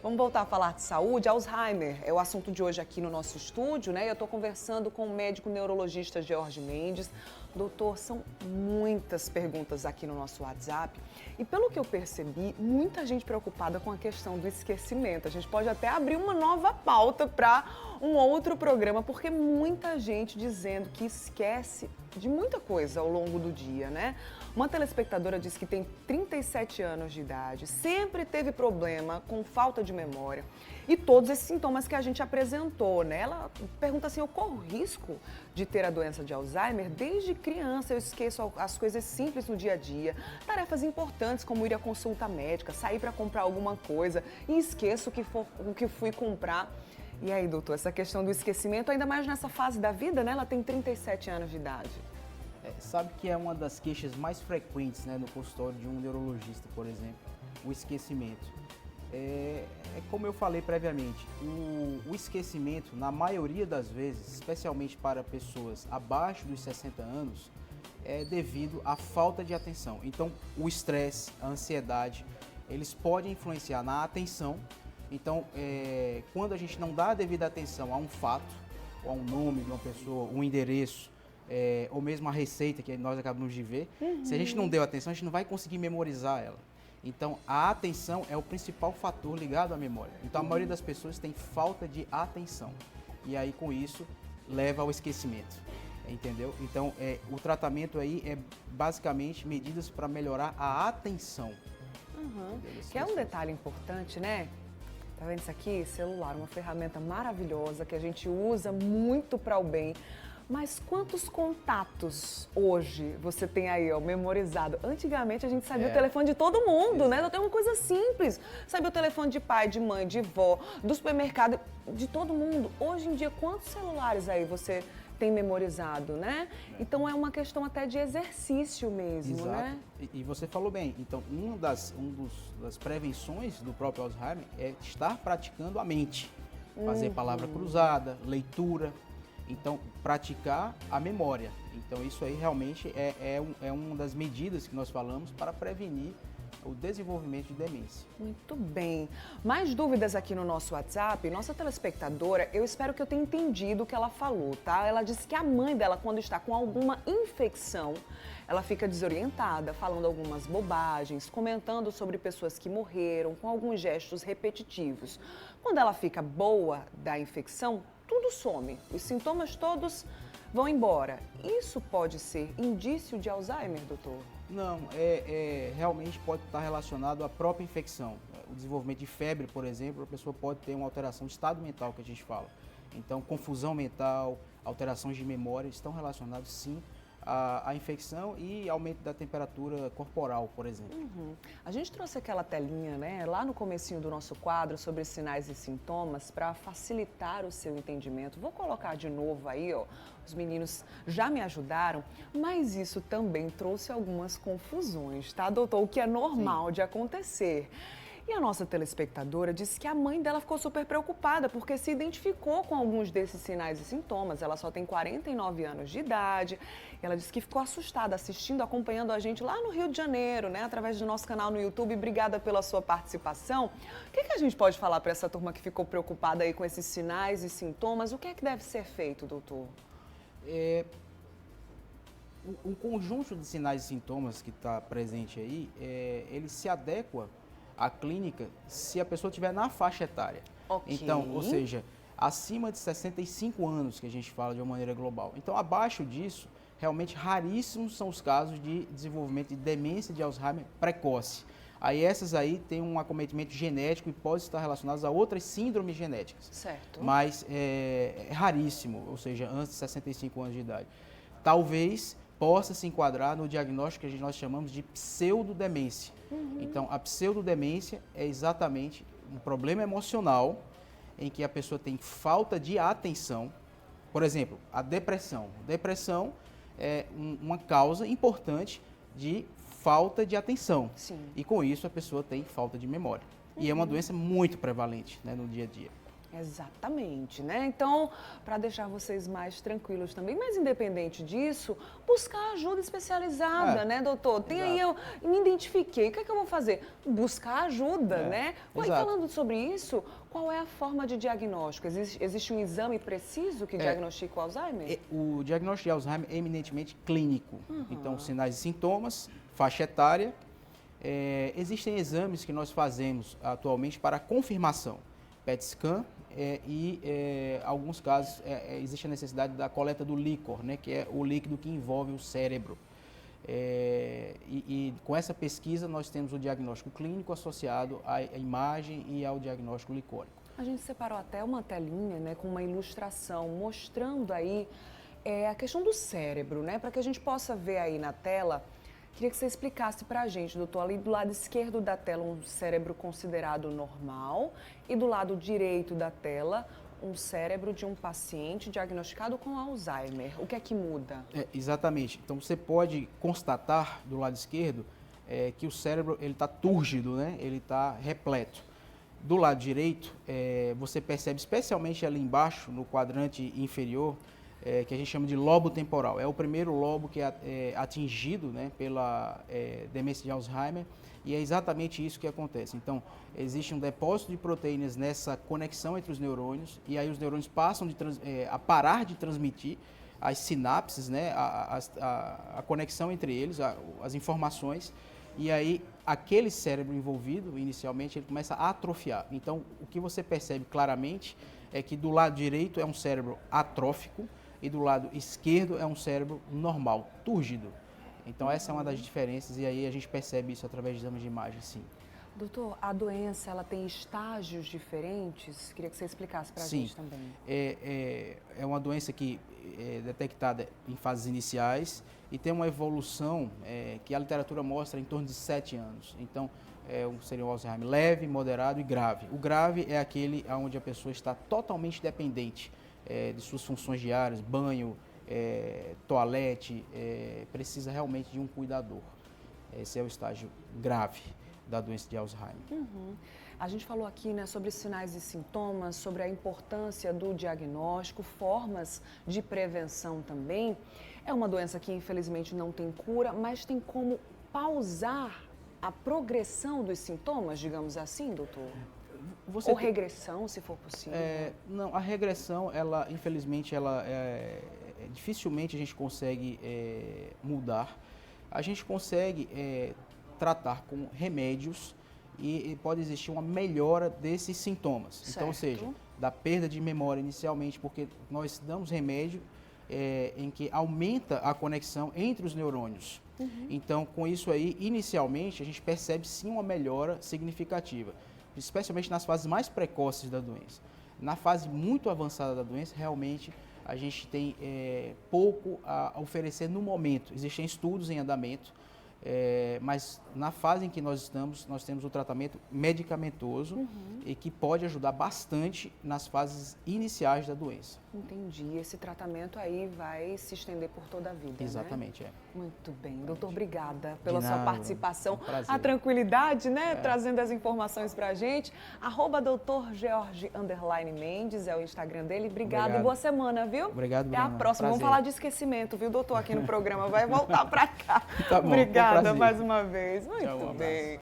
Vamos voltar a falar de saúde. Alzheimer é o assunto de hoje aqui no nosso estúdio, né? Eu estou conversando com o médico neurologista George Mendes. Doutor, são muitas perguntas aqui no nosso WhatsApp e pelo que eu percebi, muita gente preocupada com a questão do esquecimento. A gente pode até abrir uma nova pauta para um outro programa, porque muita gente dizendo que esquece de muita coisa ao longo do dia, né? Uma telespectadora disse que tem 37 anos de idade, sempre teve problema com falta de memória e todos esses sintomas que a gente apresentou, né? Ela pergunta assim, eu corro risco de ter a doença de Alzheimer? Desde criança eu esqueço as coisas simples no dia a dia, tarefas importantes como ir à consulta médica, sair para comprar alguma coisa e esqueço o que fui comprar. E aí, doutor, essa questão do esquecimento, ainda mais nessa fase da vida, né? Ela tem 37 anos de idade. Sabe que é uma das queixas mais frequentes, né, no consultório de um neurologista, por exemplo, o esquecimento. É como eu falei previamente, o esquecimento, na maioria das vezes, especialmente para pessoas abaixo dos 60 anos, é devido à falta de atenção. Então, o estresse, a ansiedade, eles podem influenciar na atenção. Então, quando a gente não dá a devida atenção a um fato, ou a um nome de uma pessoa, um endereço, ou mesmo a receita que nós acabamos de ver, se a gente não deu atenção, a gente não vai conseguir memorizar ela. Então, a atenção é o principal fator ligado à memória. Então, a maioria das pessoas tem falta de atenção. E aí, com isso, leva ao esquecimento. Entendeu? Então, o tratamento aí é basicamente medidas para melhorar a atenção. Que é um detalhe importante, né? Tá vendo isso aqui? Celular, uma ferramenta maravilhosa que a gente usa muito para o bem. Mas quantos contatos hoje você tem aí, ó, memorizado? Antigamente a gente sabia o telefone de todo mundo, né? Então é uma coisa simples. Sabia o telefone de pai, de mãe, de vó, do supermercado, de todo mundo. Hoje em dia, quantos celulares aí você tem memorizado, né? Então é uma questão até de exercício mesmo, Exato. Né? E você falou bem. Então, das prevenções do próprio Alzheimer é estar praticando a mente. Fazer palavra cruzada, leitura. Então, praticar a memória. Então, isso aí realmente é uma das medidas que nós falamos para prevenir o desenvolvimento de demência. Muito bem. Mais dúvidas aqui no nosso WhatsApp? Nossa telespectadora, eu espero que eu tenha entendido o que ela falou, tá? Ela disse que a mãe dela, quando está com alguma infecção, ela fica desorientada, falando algumas bobagens, comentando sobre pessoas que morreram, com alguns gestos repetitivos. Quando ela fica boa da infecção, tudo some, os sintomas todos vão embora. Isso pode ser indício de Alzheimer, doutor? Não, realmente pode estar relacionado à própria infecção. O desenvolvimento de febre, por exemplo, a pessoa pode ter uma alteração de estado mental, que a gente fala. Então, confusão mental, alterações de memória estão relacionados, sim, à infecção e aumento da temperatura corporal, por exemplo. A gente trouxe aquela telinha, né, lá no comecinho do nosso quadro sobre sinais e sintomas para facilitar o seu entendimento. Vou colocar de novo aí, ó. Os meninos já me ajudaram, mas isso também trouxe algumas confusões, tá, doutor? O que é normal de acontecer. E a nossa telespectadora disse que a mãe dela ficou super preocupada porque se identificou com alguns desses sinais e sintomas. Ela só tem 49 anos de idade. E ela disse que ficou assustada assistindo, acompanhando a gente lá no Rio de Janeiro, né? Através do nosso canal no YouTube. Obrigada pela sua participação. O que a gente pode falar para essa turma que ficou preocupada aí com esses sinais e sintomas? O que é que deve ser feito, doutor? Um conjunto de sinais e sintomas que está presente aí, ele se adequa à clínica se a pessoa estiver na faixa etária. Ok. Então, ou seja, acima de 65 anos, que a gente fala de uma maneira global. Então, abaixo disso, realmente raríssimos são os casos de desenvolvimento de demência de Alzheimer precoce. Aí essas aí têm um acometimento genético e podem estar relacionadas a outras síndromes genéticas. Certo. Mas é raríssimo, ou seja, antes de 65 anos de idade. Talvez possa se enquadrar no diagnóstico que nós chamamos de pseudodemência. Então, a pseudodemência é exatamente um problema emocional em que a pessoa tem falta de atenção. Por exemplo, a depressão. Depressão é uma causa importante de falta de atenção. Sim. E com isso a pessoa tem falta de memória. E é uma doença muito prevalente, né, no dia a dia. Exatamente, né? Então, para deixar vocês mais tranquilos também, mas independente disso, buscar ajuda especializada, né, doutor? Tem aí, eu me identifiquei, o que é que eu vou fazer? Buscar ajuda, né? E falando sobre isso, qual é a forma de diagnóstico? Existe um exame preciso que diagnostica o Alzheimer? O diagnóstico de Alzheimer é eminentemente clínico. Então, sinais e sintomas, faixa etária. Existem exames que nós fazemos atualmente para confirmação. PET scan alguns casos existe a necessidade da coleta do líquor, né, que é o líquido que envolve o cérebro. Com essa pesquisa nós temos o diagnóstico clínico associado à imagem e ao diagnóstico licórico. A gente separou até uma telinha, né, com uma ilustração mostrando aí a questão do cérebro, né, para que a gente possa ver aí na tela. Queria que você explicasse para a gente, doutor, ali do lado esquerdo da tela, um cérebro considerado normal e do lado direito da tela, um cérebro de um paciente diagnosticado com Alzheimer. O que é que muda? Exatamente. Então, você pode constatar do lado esquerdo que o cérebro está túrgido, né? Ele está repleto. Do lado direito, você percebe especialmente ali embaixo, no quadrante inferior, que a gente chama de lobo temporal. É o primeiro lobo que é atingido, né, pela demência de Alzheimer, e é exatamente isso que acontece. Então, existe um depósito de proteínas nessa conexão entre os neurônios, e aí os neurônios passam a parar de transmitir as sinapses, né, a conexão entre eles, as informações, e aí aquele cérebro envolvido, inicialmente, ele começa a atrofiar. Então, o que você percebe claramente é que do lado direito é um cérebro atrófico, e do lado esquerdo é um cérebro normal, túrgido. Então essa é uma das diferenças e aí a gente percebe isso através de exames de imagem, sim. Doutor, a doença ela tem estágios diferentes? Queria que você explicasse para a gente também. É uma doença que é detectada em fases iniciais e tem uma evolução que a literatura mostra em torno de 7 anos. Então seria um Alzheimer leve, moderado e grave. O grave é aquele onde a pessoa está totalmente dependente de suas funções diárias, banho, toalete, precisa realmente de um cuidador. Esse é o estágio grave da doença de Alzheimer. A gente falou aqui, né, sobre sinais e sintomas, sobre a importância do diagnóstico, formas de prevenção também. É uma doença que infelizmente não tem cura, mas tem como pausar a progressão dos sintomas, digamos assim, doutor? Ou regressão, se for possível? Não, a regressão, infelizmente, dificilmente a gente consegue mudar. A gente consegue tratar com remédios e pode existir uma melhora desses sintomas. Certo. Então, ou seja, da perda de memória inicialmente, porque nós damos remédio em que aumenta a conexão entre os neurônios. Então, com isso aí, inicialmente, a gente percebe sim uma melhora significativa, especialmente nas fases mais precoces da doença. Na fase muito avançada da doença, realmente, a gente tem pouco a oferecer no momento. Existem estudos em andamento, mas na fase em que nós estamos, nós temos o tratamento medicamentoso e que pode ajudar bastante nas fases iniciais da doença. Entendi. Esse tratamento aí vai se estender por toda a vida, Exatamente, né? Muito bem. Doutor, obrigada pela sua participação. Um a tranquilidade, né? Trazendo as informações pra gente. @doutorgeorge_Mendes é o Instagram dele. Obrigada e boa semana, viu? Obrigado, Até a próxima. Vamos falar de esquecimento, viu, doutor? Aqui no programa. Vai voltar pra cá. Tá bom, Obrigada mais uma vez. Muito Tchau, bem.